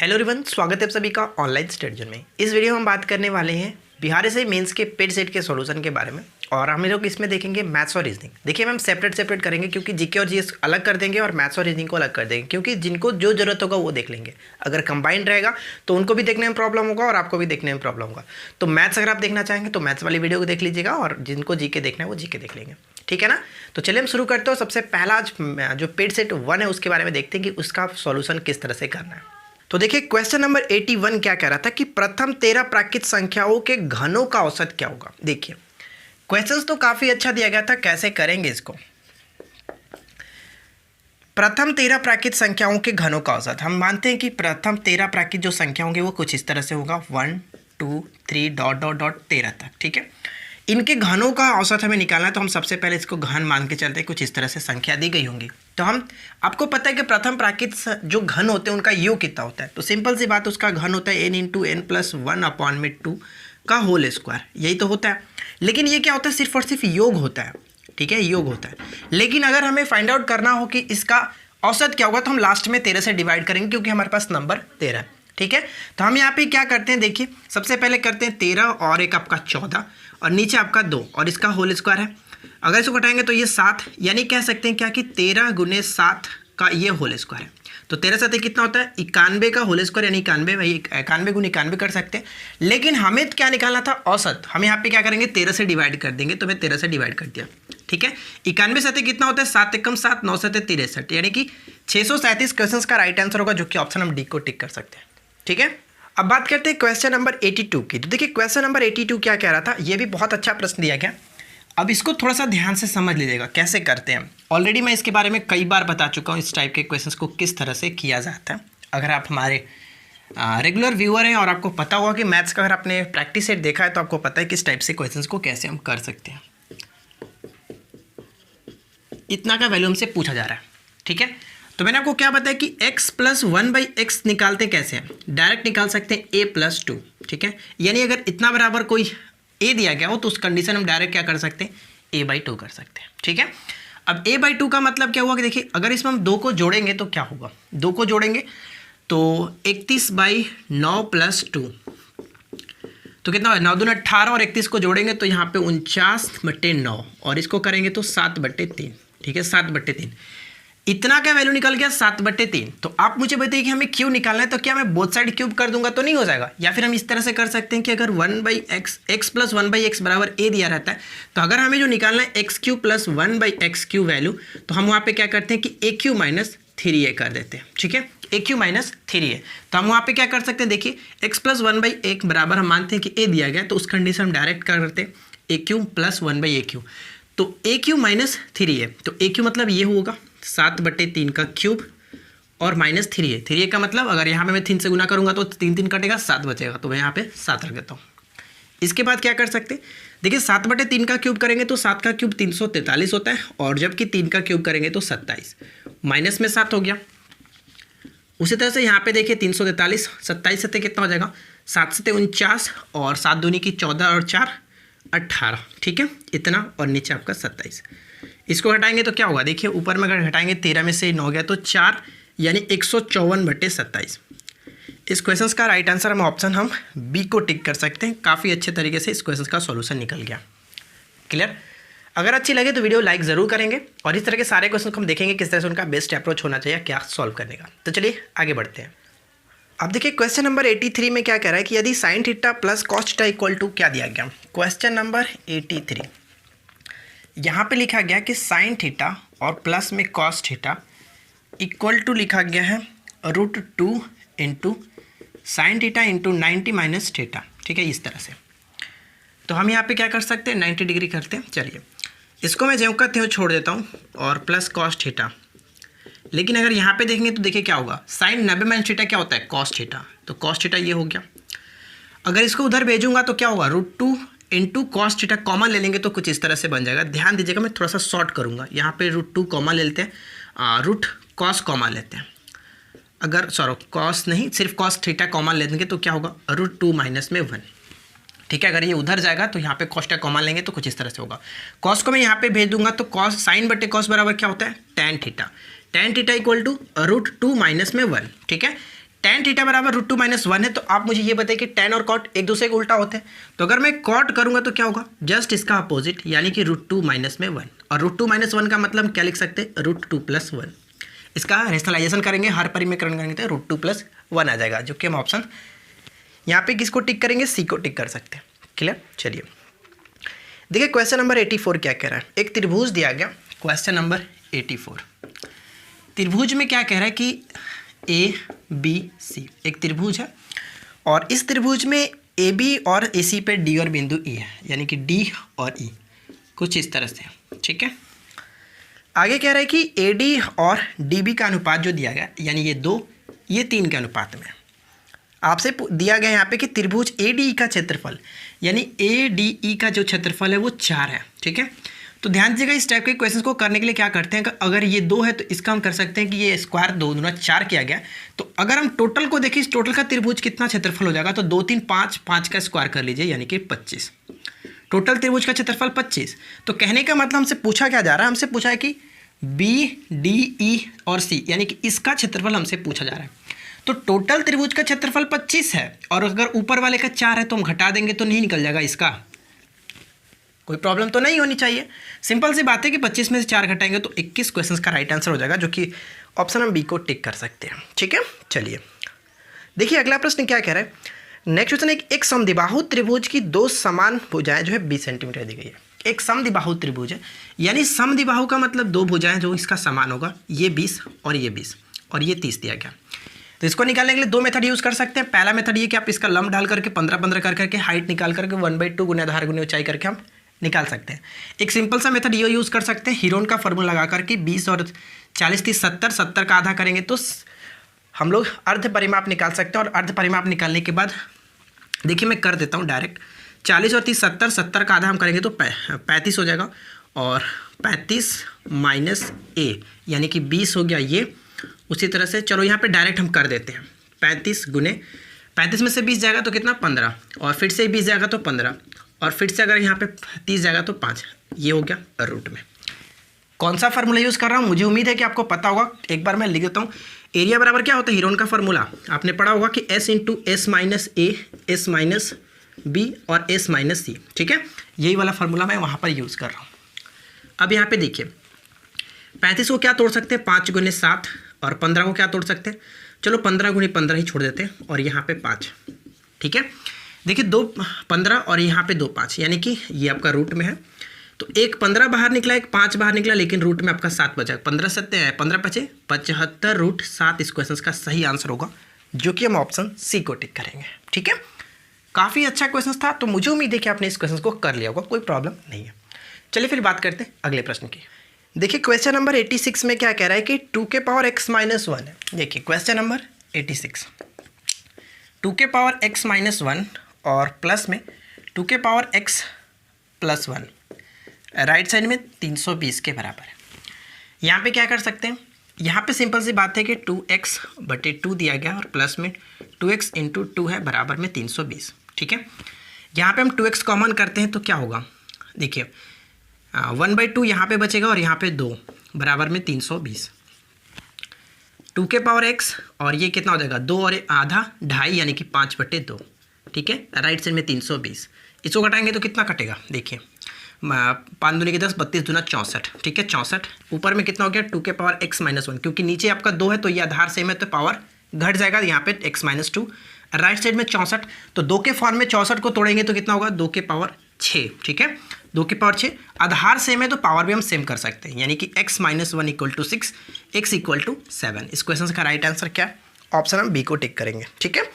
Hello everyone, स्वागत है आप सभी का ऑनलाइन स्टडी में। इस वीडियो में हम बात करने वाले हैं बिहार एसआई मेंस के पेड सेट के सॉल्यूशन के बारे में और हम लोग इसमें देखेंगे मैथ्स और रीजनिंग। देखिए हम सेपरेट करेंगे क्योंकि जीके और जीएस अलग कर देंगे और मैथ्स और रीजनिंग को अलग कर देंगे, क्योंकि जिनको जो जरूरत होगा वो देख लेंगे। अगर कंबाइंड रहेगा तो उनको भी देखने में प्रॉब्लम होगा और आपको भी देखने में प्रॉब्लम होगा। तो मैथ्स अगर आप देखना चाहेंगे तो मैथ्स वाली वीडियो को देख लीजिएगा और जिनको जीके देखना है वो जीके देख लेंगे, ठीक है ना। तो चलिए हम शुरू करते हो। सबसे पहला आज जो पेड सेट 1 है उसके बारे में देखते हैं कि उसका सॉल्यूशन किस तरह से करना है। तो देखिए क्वेश्चन नंबर 81 क्या कह रहा था कि प्रथम 13 प्राकृत संख्याओं के घनों का औसत क्या होगा। देखिए क्वेश्चंस तो काफ़ी अच्छा दिया गया था, कैसे करेंगे इसको। प्रथम 13 प्राकृत संख्याओं के घनों का औसत, हम मानते हैं कि प्रथम 13 प्राकृत जो संख्या होंगी वो कुछ इस तरह से होगा 1 2 3 ... 13 तक, ठीक है। इनके घनों का औसत हमें निकालना है तो हम सबसे पहले इसको घन मान के चलते हैं। कुछ इस तरह से संख्या दी गई होंगी तो हम आपको पता है कि प्रथम प्राकृत जो घन होते हैं उनका योग कितना होता है। तो सिंपल सी बात, उसका घन होता है n × n + 1/2 का होल स्क्वायर, यही तो होता है। लेकिन ये क्या होता है, सिर्फ और सिर्फ योग होता है, ठीक है, योग होता है। लेकिन अगर हमें फाइंड आउट करना हो कि इसका औसत क्या होगा तो हम लास्ट में 13 से डिवाइड करेंगे क्योंकि हमारे पास नंबर 13 है, ठीक है। तो हम यहाँ पे क्या करते हैं, देखिए सबसे पहले करते हैं 13 और एक आपका 14 और नीचे आपका 2 और इसका होल स्क्वायर है। अगर इसको घटाएंगे तो ये 7, यानी कह सकते हैं क्या कि 13 × 7 का ये होल स्क्वायर है। तो 13 7 कितना होता है 91 का होल स्क्वायर, यानी 91, वही 91 × 91 कर सकते हैं। लेकिन हमें क्या निकालना था, औसत। हम यहाँ पे क्या करेंगे 13 से डिवाइड कर देंगे, तो मैं 13 से डिवाइड कर दिया, ठीक है। 91 7 कितना होता है 7 × 7 9 7 63, यानी कि 637 क्वेश्चन का राइट आंसर होगा, जो कि ऑप्शन हम डी को टिक कर सकते हैं, ठीक है। अब बात करते हैं क्वेश्चन नंबर 82 की। तो देखिए क्वेश्चन नंबर 82 क्या कह रहा था, ये भी बहुत अच्छा प्रश्न दिया गया। अब इसको थोड़ा सा ध्यान से समझ लीजिएगा कैसे करते हैं। ऑलरेडी मैं इसके बारे में कई बार बता चुका हूँ इस टाइप के क्वेश्चंस को किस तरह से किया जाता है। अगर आप हमारे रेगुलर व्यूअर हैं और आपको पता होगा कि मैथ्स का अगर आपने प्रैक्टिस सेट देखा है तो आपको पता है किस टाइप से क्वेश्चंस को कैसे हम कर सकते हैं। इतना का वैल्यू हमसे पूछा जा रहा है, ठीक है। तो मैंने आपको क्या बताया कि x + 1/x निकालते कैसे हैं, डायरेक्ट निकाल सकते हैं a + 2, ठीक है। यानी अगर इतना बराबर कोई a दिया गया हो तो उस कंडीशन हम डायरेक्ट क्या कर सकते हैं a/2 कर सकते हैं, ठीक है। अब a/2 का मतलब क्या हुआ कि देखिए अगर इसमें हम 2 को जोड़ेंगे तो क्या होगा, 2 को जोड़ेंगे तो 31/9 + 2 तो कितना है 9 दूना 18 और 31 को जोड़ेंगे तो यहाँ पे 49/9 और इसको करेंगे तो 7/3, ठीक है, 7/3। इतना क्या वैल्यू निकल गया 7/3। तो आप मुझे बताइए कि हमें क्यों निकालना है, तो क्या मैं बोथ साइड क्यूब कर दूंगा तो नहीं हो जाएगा। या फिर हम इस तरह से कर सकते हैं कि अगर 1/x + 1/x बराबर a दिया रहता है तो अगर हमें जो निकालना है x³ + 1/x³ वैल्यू, तो हम वहाँ पे क्या करते हैं कि a³ - 3a कर देते हैं, ठीक है, a³ - 3a। तो हम वहाँ पे क्या कर सकते हैं, देखिए x + 1/a बराबर हम मानते हैं कि a दिया गया तो उस कंडीशन हम डायरेक्ट कर करते हैं a³ + 1/a³। तो a³ - 3a, तो a³ मतलब ये होगा 7/3 का क्यूब और -3a। 3a का मतलब अगर यहाँ पे मैं 3 से गुना करूँगा तो 3 3 कटेगा, 7 बचेगा, तो मैं यहाँ पे 7 रख देता हूँ। इसके बाद क्या कर सकते हैं, देखिए 7/3 का क्यूब करेंगे तो 7 का क्यूब 343 होता है और जबकि 3 का क्यूब करेंगे तो 27, माइनस में 7 हो गया। उसी तरह से यहाँ पे देखिए 343, 27 से कितना हो जाएगा 7 से 49 और 7 दूनी की 14 और 4 18, ठीक है, इतना और नीचे आपका 27। इसको हटाएंगे तो क्या होगा, देखिए ऊपर में अगर हटाएंगे 13 में से 9 गया तो 4, यानी 154/27। इस क्वेश्चन का राइट आंसर हम बी को टिक कर सकते हैं। काफ़ी अच्छे तरीके से इस क्वेश्चन का सॉल्यूशन निकल गया। क्लियर। अगर अच्छी लगे तो वीडियो लाइक ज़रूर करेंगे और इस तरह के सारे क्वेश्चन को हम देखेंगे किस तरह से उनका बेस्ट अप्रोच होना चाहिए क्या सॉल्व करने का। तो चलिए आगे बढ़ते हैं। अब देखिए क्वेश्चन नंबर 83 में क्या कह रहा है कि यदि sin θ + cos θ = क्या दिया गया। क्वेश्चन नंबर 83 यहाँ पे लिखा गया कि sin θ और प्लस में cos θ = लिखा गया है √2 × sin θ × 90 - θ, ठीक है, इस तरह से। तो हम यहाँ पे क्या कर सकते हैं 90 डिग्री करते हैं। चलिए इसको मैं ज्यों का त्यों छोड़ देता हूँ और प्लस cos θ। लेकिन अगर यहाँ पे देखेंगे तो देखिए क्या होगा, sin 90 - θ क्या होता है cos θ, तो cos θ ये हो गया। अगर इसको उधर भेजूंगा तो क्या होगा √2 × cos θ, कॉमन ले लेंगे तो कुछ इस तरह से बन जाएगा। ध्यान दीजिएगा मैं थोड़ा सा शॉर्ट करूँगा, यहाँ पे √2 कॉमन ले लेते हैं, √cos कॉमन लेते हैं। अगर cos नहीं सिर्फ cos θ कॉमन ले देंगे तो क्या होगा √2 - 1, ठीक है। अगर ये उधर जाएगा तो यहाँ पे cos θ कॉमन लेंगे तो कुछ इस तरह से होगा। cos को मैं यहाँ पे भेज दूंगा तो cos sin/cos बराबर क्या होता है tan θ। tan θ = √2 - 1, ठीक है। tan थीटा बराबर √2 - 1 है, तो आप मुझे ये बताइए कि tan और cot एक दूसरे के उल्टा होते हैं। तो अगर मैं cot करूंगा तो क्या होगा, जस्ट इसका अपोजिट, यानी कि √2 - 1। और √2 - 1 का मतलब क्या लिख सकते हैं, √2 + 1। इसका रेशनलाइजेशन करेंगे, हर परिमेयकरण करेंगे तो √2 + 1 आ जाएगा, जो कि हम ऑप्शन यहाँ पे किसको टिक करेंगे, सी को टिक कर सकते हैं। क्लियर। चलिए देखिए क्वेश्चन नंबर 84 क्या कह रहा है। एक त्रिभुज दिया गया, क्वेश्चन नंबर 84। त्रिभुज में क्या कह रहा है कि ABC एक त्रिभुज है, और इस त्रिभुज में AB और AC पे D और बिंदु E है, यानी कि D और E कुछ इस तरह से। ठीक है, आगे कह रहा है कि AD और DB का अनुपात जो दिया गया, यानी ये 2 ये 3 के अनुपात में। आपसे दिया गया यहाँ पे कि त्रिभुज ADE का क्षेत्रफल, यानी ADE का जो क्षेत्रफल है वो 4 है। ठीक है, तो ध्यान दीजिएगा इस टाइप के क्वेश्चन को करने के लिए क्या करते हैं, अगर ये 2 है तो इसका हम कर सकते हैं कि ये स्क्वायर 2 दूना 4 किया गया। तो अगर हम टोटल को देखें, इस टोटल का त्रिभुज कितना क्षेत्रफल हो जाएगा, तो 2 3 5 5 का स्क्वायर कर लीजिए, यानी कि 25। टोटल त्रिभुज का क्षेत्रफल 25। तो कहने का मतलब हमसे पूछा क्या जा रहा है, हमसे पूछा है कि BDE और C, यानी कि इसका क्षेत्रफल हमसे पूछा जा रहा है। तो टोटल त्रिभुज का क्षेत्रफल 25 है, और अगर ऊपर वाले का 4 है तो हम घटा देंगे तो नहीं निकल जाएगा इसका, कोई प्रॉब्लम तो नहीं होनी चाहिए। सिंपल सी बात है कि 25 में से 4 घटाएंगे तो 21 क्वेश्चन का राइट आंसर हो जाएगा, जो कि ऑप्शन हम बी को टिक कर सकते हैं। ठीक है, चलिए देखिए अगला प्रश्न क्या कह रहा है। नेक्स्ट क्वेश्चन है कि एक समद्विबाहु त्रिभुज की 2 समान भुजाएं जो है 20 सेंटीमीटर दी गई है। एक समद्विबाहु त्रिभुज है, यानी समद्विबाहु का मतलब 2 भुजाएं जो इसका समान होगा, ये 20 और ये 20 और ये 30 दिया गया। तो इसको निकालने के लिए 2 मेथड यूज़ कर सकते हैं। पहला मेथड ये कि आप इसका लंब डाल करके 15-15 कर करके हाइट निकाल करके 1/2 गुना आधार गुना ऊंचाई करके हम निकाल सकते हैं। एक सिंपल सा मेथड ये यूज़ कर सकते हैं, हीरोन का फॉर्मूला लगा करके 20 और 40 30 70 70 का आधा करेंगे तो हम लोग अर्ध परिमाप निकाल सकते हैं। और अर्ध परिमाप निकालने के बाद देखिए मैं कर देता हूँ डायरेक्ट, 40 और 30 70 70 का आधा हम करेंगे तो 35 हो जाएगा, और 35 - A यानी कि 20 हो गया ये। उसी तरह से चलो यहाँ पे डायरेक्ट हम कर देते हैं, 35 गुने 35 में से 20 जाएगा तो कितना 15, और फिर से 20 जाएगा तो 15, और फिर से अगर यहाँ पे 30 जाएगा तो 5। ये हो गया रूट में। कौन सा फार्मूला यूज़ कर रहा हूँ मुझे उम्मीद है कि आपको पता होगा, एक बार मैं लिख देता हूँ। एरिया बराबर क्या होता है, हीरोन का फार्मूला आपने पढ़ा होगा कि S × S - A S - B और S - C। ठीक है, यही वाला फार्मूला मैं वहाँ पर यूज़ कर रहा हूँ। अब यहाँ पे देखिए 35 को क्या तोड़ सकते हैं, 5 × 7, और 15 को क्या तोड़ सकते हैं, चलो 15 × 15 ही छोड़ देते हैं, और यहाँ पे 5। ठीक है, देखिए 2 15 और यहाँ पे 2 5, यानी कि ये आपका रूट में है। तो एक 15 बाहर निकला, एक 5 बाहर निकला, लेकिन रूट में आपका 7 बचा। 15 7 15 5 75 √7 इस क्वेश्चन का सही आंसर होगा, जो कि हम ऑप्शन सी को टिक करेंगे। ठीक है, काफ़ी अच्छा क्वेश्चन था, तो मुझे उम्मीद है कि आपने इस क्वेश्चन को कर लिया होगा, कोई प्रॉब्लम नहीं है। चलिए फिर बात करते हैं अगले प्रश्न की। देखिए क्वेश्चन नंबर 86 में क्या कह रहा है कि 2x - 1 है। देखिए क्वेश्चन नंबर 86, 2x - 1 और प्लस में 2x + 1 राइट साइड में 320 के बराबर है। यहाँ पे क्या कर सकते हैं, यहाँ पे सिंपल सी बात है कि 2x/2 दिया गया, और प्लस में 2x × 2 है बराबर में 320। ठीक है, यहाँ पे हम 2x कॉमन करते हैं तो क्या होगा, देखिए 1/2 यहाँ पे बचेगा, और यहाँ पे 2 बराबर में 320। 2x और ये कितना हो जाएगा, 2 और आधा 2.5 यानी कि 5/2। ठीक है, राइट साइड में 320, इसको घटाएंगे तो कितना कटेगा, देखिए 5 दूनी के 10 32 दूना 64। ठीक है, 64 ऊपर में कितना हो गया 2x - 1, क्योंकि नीचे आपका 2 है तो ये आधार सेम है तो पावर घट जाएगा, यहाँ पे x - 2। राइट साइड में 64, तो 2 के फॉर्म में 64 को तोड़ेंगे तो कितना होगा 2 के पावर 6। ठीक है, 2 के पावर 6, आधार सेम है तो पावर भी हम सेम कर सकते हैं, यानी कि x - 1 = 6, x = 7। इस क्वेश्चन का राइट आंसर क्या है, ऑप्शन हम बी को टिक करेंगे। ठीक है,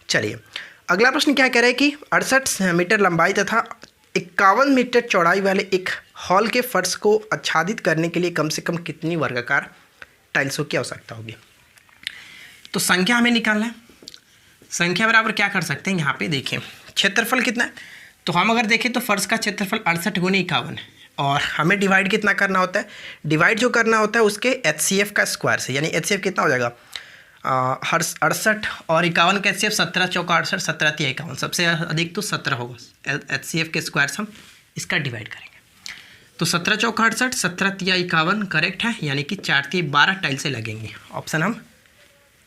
चलिए अगला प्रश्न क्या कह रहा है कि 68 मीटर लंबाई तथा 51 मीटर चौड़ाई वाले एक हॉल के फर्श को आच्छादित करने के लिए कम से कम कितनी वर्गाकार टाइल्सों की आवश्यकता होगी। तो संख्या हमें निकालना है। संख्या बराबर क्या कर सकते हैं, यहाँ पे देखिए क्षेत्रफल कितना है, तो हम अगर देखें तो फर्श का क्षेत्रफल 68 × 51 है, और हमें डिवाइड कितना करना होता है, डिवाइड जो करना होता है उसके HCF का स्क्वायर से, यानी HCF कितना हो जाएगा 68 और 51 का HCF 17 × 4 = 68, 17 × 3 = 51, सबसे अधिक तो 17 होगा। HCF के स्क्वायर से हम इसका डिवाइड करेंगे, तो 17 × 4 = 68, 17 × 3 = 51 करेक्ट है, यानी कि 4 × 3 = 12 टाइल से लगेंगे। ऑप्शन हम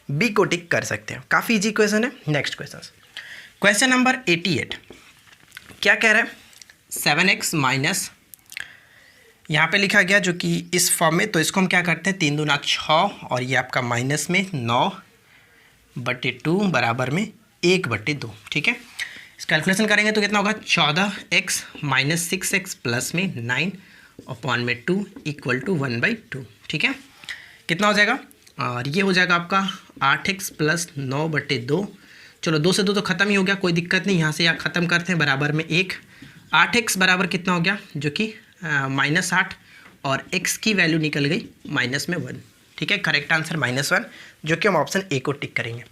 बी को टिक कर सकते हैं। काफ़ी इजी क्वेश्चन है। नेक्स्ट क्वेश्चन नंबर 88 क्या कह रहा है, 7x माइनस यहाँ पे लिखा गया जो कि इस फॉर्म में, तो इसको हम क्या करते हैं 3 दूना 6 और ये आपका माइनस में 9/2 बराबर में 1/2। ठीक है, इस कैलकुलेशन करेंगे तो कितना होगा 14x माइनस 6x प्लस में 9/2 इक्वल टू 1/2। ठीक है, कितना हो जाएगा, और ये हो जाएगा आपका 8x प्लस 9/2। चलो 2 से 2 तो ख़त्म ही हो गया, कोई दिक्कत नहीं, यहाँ से यहाँ ख़त्म करते हैं, बराबर में 1। 8x बराबर कितना हो गया, जो कि -8 और x की वैल्यू निकल गई -1। ठीक है, करेक्ट आंसर -1, जो कि हम ऑप्शन ए को टिक करेंगे।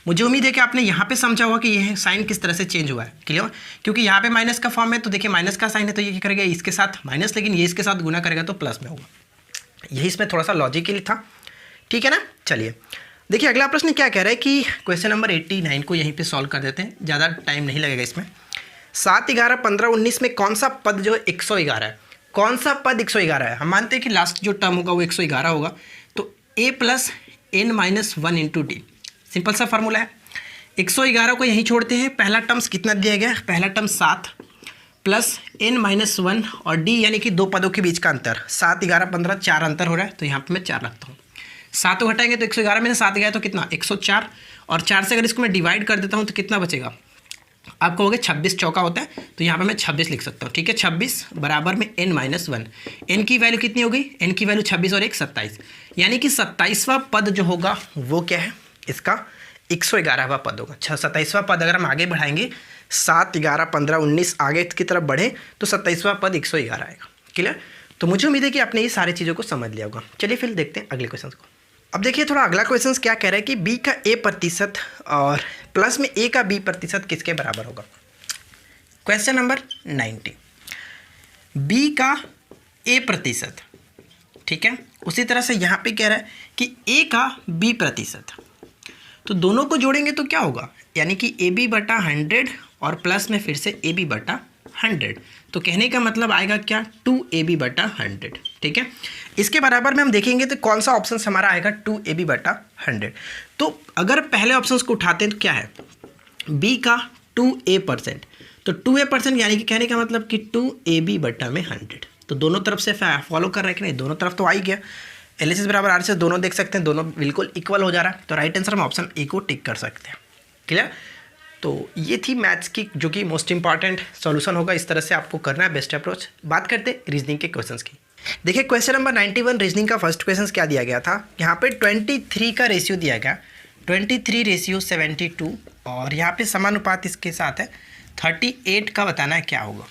मुझे उम्मीद है कि आपने यहाँ पे समझा होगा कि यह साइन किस तरह से चेंज हुआ है। क्लियर, क्योंकि यहाँ पे माइनस का फॉर्म है, तो देखिए माइनस का साइन है तो ये क्या करेगा इसके साथ माइनस, लेकिन ये इसके साथ गुना करेगा तो प्लस में होगा। यही इसमें थोड़ा सा लॉजिकली था। ठीक है ना, चलिए देखिए अगला प्रश्न क्या कह रहा है कि क्वेश्चन नंबर 89 को यहीं पे सॉल्व कर देते हैं, ज़्यादा टाइम नहीं लगेगा इसमें। 7, 11, 15, 19 में कौन सा पद जो 111 है, कौन सा पद 111 है। हम मानते हैं कि लास्ट जो टर्म होगा वो 111 होगा, तो a plus n minus 1 into D, simple सा फार्मूला है। 111 को यहीं छोड़ते हैं, पहला टर्म्स कितना दिया गया, पहला टर्म 7 प्लस n माइनस 1 और d यानी कि 2 पदों के बीच का अंतर, 7, 11, 15 4 अंतर हो रहा है, तो यहाँ पे मैं 4 रखता हूँ। 7 को हटाएंगे तो 111 में से 7 गया तो कितना 104, और 4 से अगर इसको मैं डिवाइड कर देता हूँ तो कितना बचेगा, आप कहोगे 26 चौका होता है, तो यहाँ पे मैं 26 लिख सकता हूँ। ठीक है, 26 बराबर में n माइनस 1, n की वैल्यू कितनी हो गई, n की वैल्यू 26 और 1 27, यानी कि 27वां पद जो होगा वो क्या है, इसका 111वां पद होगा। 27वां पद अगर हम आगे बढ़ाएंगे 7, 11, 15, 19 आगे की तरफ बढ़े तो 27वां पद 111 आएगा। क्लियर, तो मुझे उम्मीद है कि आपने ये सारी चीज़ों को समझ लिया होगा। चलिए फिर देखते हैं अगले क्वेश्चन को। अब देखिए थोड़ा अगला क्वेश्चन क्या कह रहा है कि b का a% और प्लस में a का b% किसके बराबर होगा। क्वेश्चन नंबर 90, b का a%, ठीक है, उसी तरह से यहाँ पे कह रहा है कि a का b%, तो दोनों को जोड़ेंगे तो क्या होगा, यानी कि ab/100 और प्लस में फिर से ab/100, तो कहने का मतलब आएगा क्या 2ab/100। ठीक है, इसके बराबर में हम देखेंगे तो कौन सा ऑप्शन हमारा आएगा 2ab/100। तो अगर पहले ऑप्शन को उठाते हैं तो क्या है, b का 2a%, तो 2a% यानी कि कहने का मतलब कि 2ab/100, तो दोनों तरफ से फॉलो कर रहे हैं कि नहीं, दोनों तरफ तो आ ही गया। LHS बराबर R से दोनों देख सकते हैं, दोनों बिल्कुल इक्वल हो जा रहा है, तो राइट आंसर हम ऑप्शन ए को टिक कर सकते हैं। क्लियर, तो ये थी मैथ्स की जो कि मोस्ट इंपॉर्टेंट सॉल्यूशन होगा, इस तरह से आपको करना है बेस्ट अप्रोच। बात करते हैं रीजनिंग के क्वेश्चंस की। देखिए क्वेश्चन नंबर 91 रीजनिंग का फर्स्ट क्वेश्चन क्या दिया गया था, यहाँ पे 23 का रेशियो दिया गया, 23:72, और यहाँ पे समानुपात इसके साथ है 38 का बताना है क्या होगा।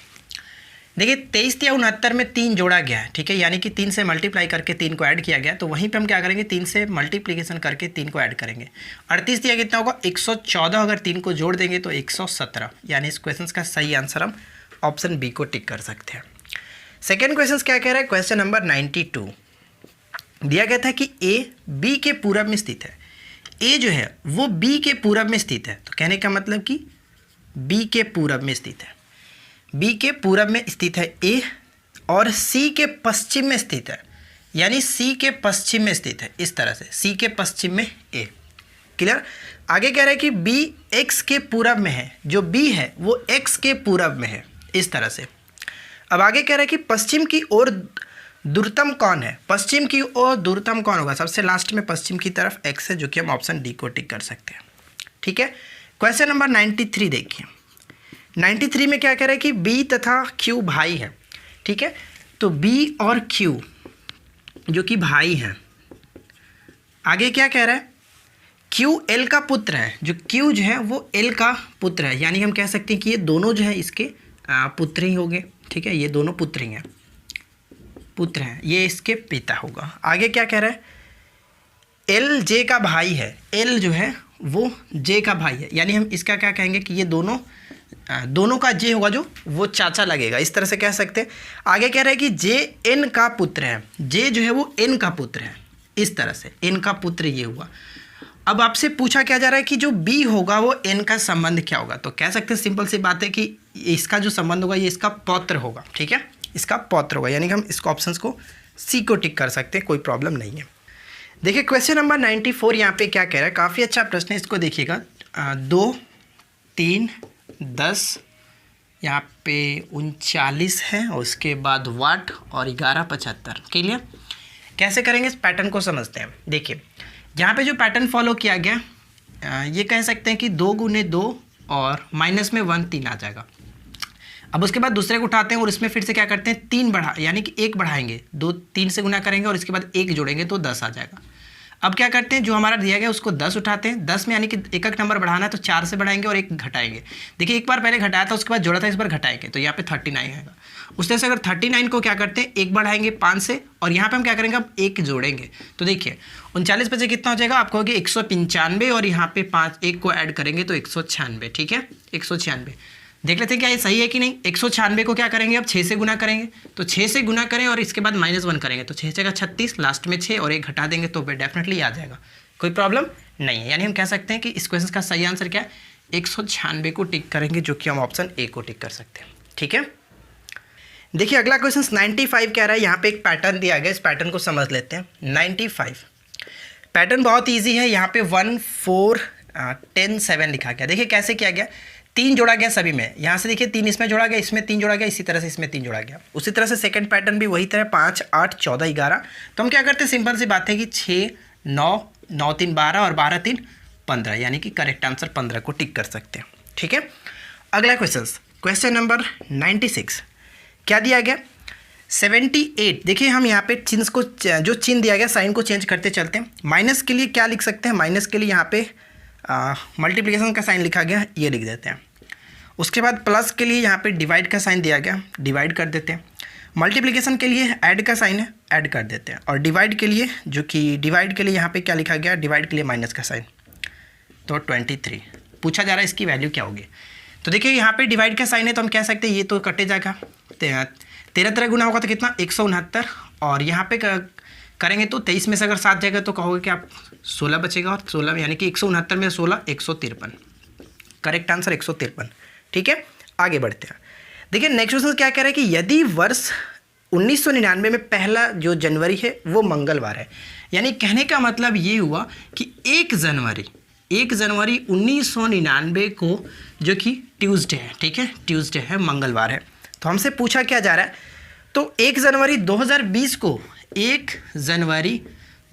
देखिए 23 या 69 में 3 जोड़ा गया है, ठीक है, यानी कि 3 से मल्टीप्लाई करके 3 को ऐड किया गया, तो वहीं पे हम क्या करेंगे 3 से मल्टीप्लिकेशन करके 3 को ऐड करेंगे। 38 दिया कितना होगा 114, अगर 3 को जोड़ देंगे तो 117, यानी इस क्वेश्चन का सही आंसर हम ऑप्शन बी को टिक कर सकते हैं। सेकेंड क्वेश्चन क्या कह रहा है, क्वेश्चन नंबर 92 दिया गया था कि ए बी के पूरब में स्थित है, ए जो है वो बी के पूरब में स्थित है, तो कहने का मतलब कि बी के पूरब में स्थित है, बी के पूरब में स्थित है ए, और सी के पश्चिम में स्थित है, यानी सी के पश्चिम में स्थित है, इस तरह से सी के पश्चिम में ए। क्लियर, आगे कह रहा है कि बी एक्स के पूरब में है, जो बी है वो एक्स के पूरब में है, इस तरह से। अब आगे कह रहा है कि पश्चिम की ओर दूरतम कौन है, पश्चिम की ओर दूरतम कौन होगा, सबसे लास्ट में पश्चिम की तरफ एक्स है, जो कि हम ऑप्शन डी को टिक कर सकते हैं। ठीक है, क्वेश्चन नंबर 93 देखिए, 93 में क्या कह रहा है कि B तथा Q भाई है। ठीक है, तो B और Q जो कि भाई हैं, आगे क्या कह रहा है Q L का पुत्र है, जो Q जो है वो L का पुत्र है, यानी हम कह सकते हैं कि ये दोनों जो है इसके पुत्र ही होंगे। ठीक है, ये दोनों पुत्र ही हैं, पुत्र हैं, ये इसके पिता होगा। आगे क्या कह रहा है L J का भाई है, L जो है वो J का भाई है, यानी हम इसका क्या कहेंगे कि ये दोनों का जे होगा जो वो चाचा लगेगा, इस तरह से कह सकते हैं। आगे कह रहा है कि जे एन का पुत्र है, जे जो है वो एन का पुत्र है, इस तरह से एन का पुत्र ये हुआ। अब आपसे पूछा क्या जा रहा है कि जो बी होगा वो एन का संबंध क्या होगा, तो कह सकते हैं सिंपल सी बात है कि इसका जो संबंध होगा ये इसका पौत्र होगा। ठीक है, इसका पौत्र होगा, यानी कि हम इसको ऑप्शंस को सी को टिक कर सकते हैं, कोई प्रॉब्लम नहीं है। देखिए क्वेश्चन नंबर 94 यहाँ पे क्या कह रहा है, काफ़ी अच्छा प्रश्न है, इसको देखिएगा। 2, 3, 10, यहाँ पे 39 है और उसके बाद वाट और 1175। क्लियर? कैसे करेंगे इस पैटर्न को समझते हैं। देखिए यहाँ पे जो पैटर्न फॉलो किया गया, ये कह सकते हैं कि 2 गुने 2 और माइनस में 1 3 आ जाएगा। अब उसके बाद दूसरे को उठाते हैं और इसमें फिर से क्या करते हैं, 3 बढ़ा, यानी कि 1 बढ़ाएंगे, 2 3 से गुना करेंगे और इसके बाद 1 जोड़ेंगे तो 10 आ जाएगा। अब क्या करते हैं, जो हमारा दिया गया उसको 10 उठाते हैं, 10 में यानी कि एक एक नंबर बढ़ाना है तो 4 से बढ़ाएंगे और 1 घटाएंगे। देखिए एक बार पहले घटाया था, उसके बाद जोड़ा था, इस बार घटाएंगे तो यहाँ पे 39 आएगा। उस तरह से अगर 39 को क्या करते हैं, 1 बढ़ाएंगे 5 से और यहाँ पे हम क्या करेंगे, अब 1 जोड़ेंगे। तो देखिए 39 पे से कितना हो जाएगा, आपको होगी 195 और यहाँ पे 1 को ऐड करेंगे तो 196। ठीक है, 196। देख लेते हैं क्या ये सही है कि नहीं। 196 को क्या करेंगे, अब 6 से गुना करेंगे, तो 6 से गुना करें और इसके बाद -1 करेंगे तो 6 का 36, लास्ट में 6 और 1 घटा देंगे तो डेफिनेटली आ जाएगा, कोई प्रॉब्लम नहीं है। यानी हम कह सकते हैं कि इस क्वेश्चन का सही आंसर क्या है, 196 को टिक करेंगे, जो कि हम ऑप्शन ए को टिक कर सकते हैं। ठीक है, देखिए अगला क्वेश्चन 95 कह रहा है, यहाँ पे एक पैटर्न दिया गया, इस पैटर्न को समझ लेते हैं। 95 पैटर्न बहुत ईजी है, यहाँ पे 1 4 10 7 लिखा गया। देखिए कैसे किया गया, 3 जोड़ा गया सभी में, यहाँ से देखिए 3 इसमें जोड़ा गया, इसमें 3 जोड़ा गया, इसी तरह से इसमें 3 जोड़ा गया। उसी तरह से सेकंड पैटर्न भी वही तरह 5 8 14 11। तो हम क्या करते हैं, सिंपल सी बात है कि 6 9 9 3 12 और 12 3 15, यानी कि करेक्ट आंसर 15 को टिक कर सकते हैं। ठीक है, अगला क्वेश्चन नंबर 96 क्या दिया गया, 78। देखिए हम यहाँ पे चिन्ह को, जो चिन्ह दिया गया साइन को चेंज करते चलते हैं। माइनस के लिए क्या लिख सकते हैं, माइनस के लिए यहाँ पे मल्टीप्लिकेशन का साइन लिखा गया, ये लिख देते हैं। उसके बाद प्लस के लिए यहाँ पे डिवाइड का साइन दिया गया, डिवाइड कर देते हैं। मल्टीप्लिकेशन के लिए ऐड का साइन है, ऐड कर देते हैं। और डिवाइड के लिए, जो कि डिवाइड के लिए यहाँ पे क्या लिखा गया, डिवाइड के लिए माइनस का साइन, तो 23। पूछा जा रहा है इसकी वैल्यू क्या होगी। तो देखिए यहाँ पे डिवाइड का साइन है तो हम कह सकते हैं ये तो कटे जाएगा, 13 गुना होगा तो कितना, 169। और यहाँ पे करेंगे तो 23 में से अगर 7 जाएगा तो कहोगे कि आप 16 बचेगा, और 16 यानी कि 169 में 16 153, करेक्ट आंसर 153। ठीक है, आगे बढ़ते हैं। देखिए नेक्स्ट क्वेश्चन क्या कह रहा है कि यदि वर्ष 1999 में पहला जो जनवरी है वो मंगलवार है, यानी कहने का मतलब ये हुआ कि 1 जनवरी 1999 को, जो कि ट्यूसडे है, ठीक है, ट्यूसडे है, मंगलवार है। तो हमसे पूछा क्या जा रहा है, तो 1 जनवरी 2020 को, 1 जनवरी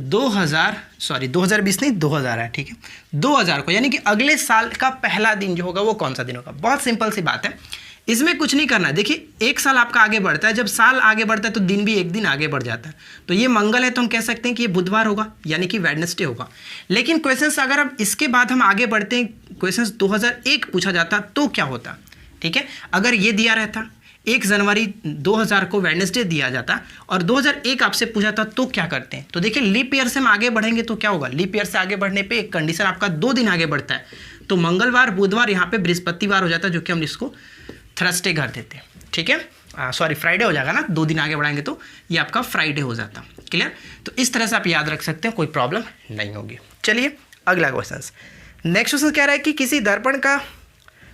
2020 नहीं 2000 है, ठीक है, 2000 को, यानी कि अगले साल का पहला दिन जो होगा वो कौन सा दिन होगा। बहुत सिंपल सी बात है, इसमें कुछ नहीं करना है। देखिए 1 साल आपका आगे बढ़ता है, जब साल आगे बढ़ता है तो दिन भी 1 दिन आगे बढ़ जाता है। तो ये मंगल है तो हम कह सकते हैं कि ये बुधवार होगा, यानी कि वेडनेसडे होगा। लेकिन क्वेश्चंस अगर अब इसके बाद हम आगे बढ़ते हैं, क्वेश्चंस 2001 पूछा जाता तो क्या होता, ठीक है। अगर ये दिया रहता 1 जनवरी 2000 को वेडनेसडे दिया जाता और 2001 आपसे पूछा था तो क्या करते हैं। तो देखिए लीप ईयर से हम आगे बढ़ेंगे तो क्या होगा, लीप ईयर से आगे बढ़ने पे एक कंडीशन आपका 2 दिन आगे बढ़ता है, तो मंगलवार बुधवार यहाँ पे बृहस्पतिवार हो जाता है, जो कि हम इसको थर्सडे कर देते हैं, ठीक है, सॉरी फ्राइडे हो जाएगा ना, 2 दिन आगे बढ़ाएंगे तो ये आपका फ्राइडे हो जाता। क्लियर, तो इस तरह से आप याद रख सकते हैं, कोई प्रॉब्लम नहीं होगी। चलिए अगला क्वेश्चन। नेक्स्ट क्वेश्चन कह रहा है कि किसी दर्पण का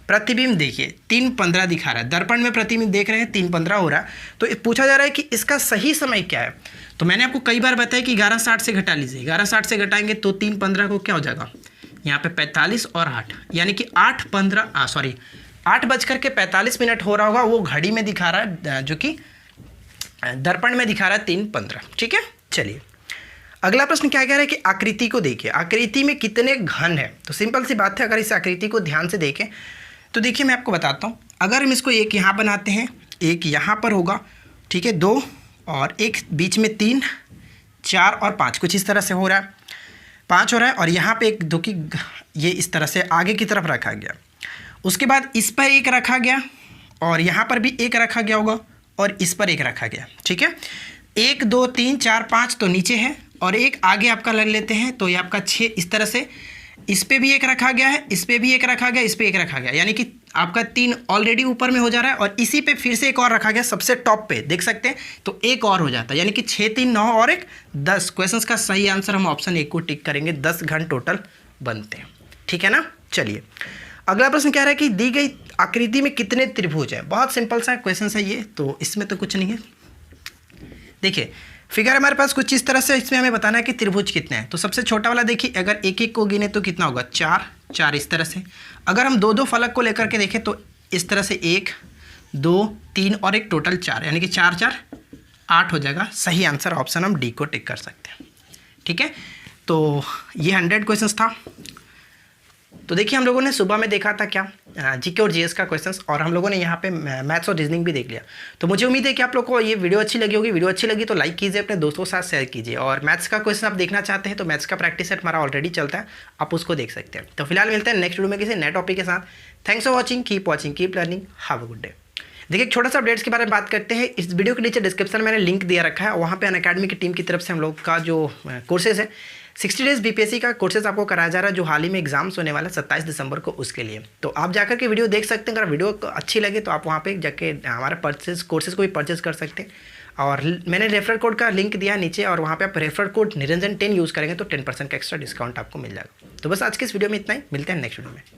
प्रतिबिंब देखिए 3:15 दिखा रहा है, दर्पण में प्रतिबिंब देख रहे हैं 3:15 हो रहा है, तो पूछा जा रहा है कि इसका सही समय क्या है। तो मैंने आपको कई बार बताया कि 11:60 से घटा लीजिए, 11:60 से घटाएंगे तो 3:15 को क्या हो जाएगा, यहाँ पे 45 और 8, यानी कि 8:45 हो रहा होगा, वो घड़ी में दिखा रहा है, जो कि दर्पण में दिखा रहा है 3:15, ठीक है। चलिए अगला प्रश्न क्या कह रहा है कि आकृति को देखिए, आकृति में कितने घन है। तो सिंपल सी बात है, अगर इस आकृति को ध्यान से देखें तो देखिए मैं आपको बताता हूँ। अगर हम इसको एक यहाँ बनाते हैं, एक यहाँ पर होगा, ठीक है, 2 और एक बीच में 3 4 और 5, कुछ इस तरह से हो रहा है, 5 हो रहा है, और यहाँ पे एक 2 की ये इस तरह से आगे की तरफ रखा गया। उसके बाद इस पर एक रखा गया और यहाँ पर भी एक रखा गया होगा और इस पर एक रखा गया, ठीक है। 1 2 3 4 5 तो नीचे है और एक आगे आपका लग लेते हैं, तो ये आपका 6 इस तरह से, इस पे भी एक रखा गया है, इस पे भी एक रखा गया, इस पे एक रखा गया, यानी कि आपका 3 ऑलरेडी ऊपर में हो जा रहा है और इसी पे फिर से एक और रखा गया सबसे टॉप पे, देख सकते हैं, तो एक और हो जाता है, यानी कि 6 3 9 और 1 10। क्वेश्चंस का सही आंसर हम ऑप्शन 1 को टिक करेंगे, 10 घन टोटल बनते हैं, ठीक है ना। चलिए अगला प्रश्न कह रहा है कि दी गई आकृति में कितने त्रिभुज है। बहुत सिंपल सा क्वेश्चन है ये, तो इसमें तो कुछ नहीं है। देखिए फिगर हमारे पास कुछ इस तरह से, इसमें हमें बताना है कि त्रिभुज कितने हैं। तो सबसे छोटा वाला देखिए, अगर एक एक को गिने तो कितना होगा, 4 4 इस तरह से। अगर हम दो दो फलक को लेकर के देखें तो इस तरह से 1 2 3 और एक टोटल 4, यानी कि 4 4 8 हो जाएगा। सही आंसर ऑप्शन हम डी को टिक कर सकते हैं। ठीक है, तो ये 100 क्वेश्चंस था। तो देखिए हम लोगों ने सुबह में देखा था क्या, जीके और जीएस का क्वेश्चंस, और हम लोगों ने यहाँ पे मैथ्स और रीजनिंग भी देख लिया। तो मुझे उम्मीद है कि आप लोग को ये वीडियो अच्छी लगी होगी। वीडियो अच्छी लगी तो लाइक कीजिए, अपने दोस्तों के साथ शेयर कीजिए, और मैथ्स का क्वेश्चन आप देखना चाहते हैं तो मैथ्स का प्रैक्टिस सेट हमारा ऑलरेडी चलता है, आप उसको देख सकते हैं। तो फिलहाल मिलते हैं नेक्स्ट वीडियो में किसी नए टॉपिक के साथ। Thanks for watching, keep watching, keep learning, have a good day. देखिए एक छोटा सा अपडेट्स के बारे में बात करते हैं। इस वीडियो के नीचे डिस्क्रिप्शन में मैंने लिंक दिया रखा है, वहाँ पे अनअकैडमी की टीम की तरफ से हम लोग का जो कोर्सेज है 60 डेज बीपीएससी का कोर्सेज आपको कराया जा रहा है, जो हाल ही में एग्जाम्स होने वाला है 27 दिसंबर को, उसके लिए। तो आप जाकर के वीडियो देख सकते हैं। अगर वीडियो अच्छी लगे तो आप वहाँ पे जाके हमारा कोर्सेज को भी परचेज कर सकते हैं। और मैंने रेफरल कोड का लिंक दिया नीचे, और वहाँ पे आप रेफरल कोड निरंजन 10 यूज़ करेंगे तो 10% का एक्स्ट्रा डिस्काउंट आपको मिल जाएगा। तो बस आज के इस वीडियो में इतना ही, मिलते हैं नेक्स्ट वीडियो में।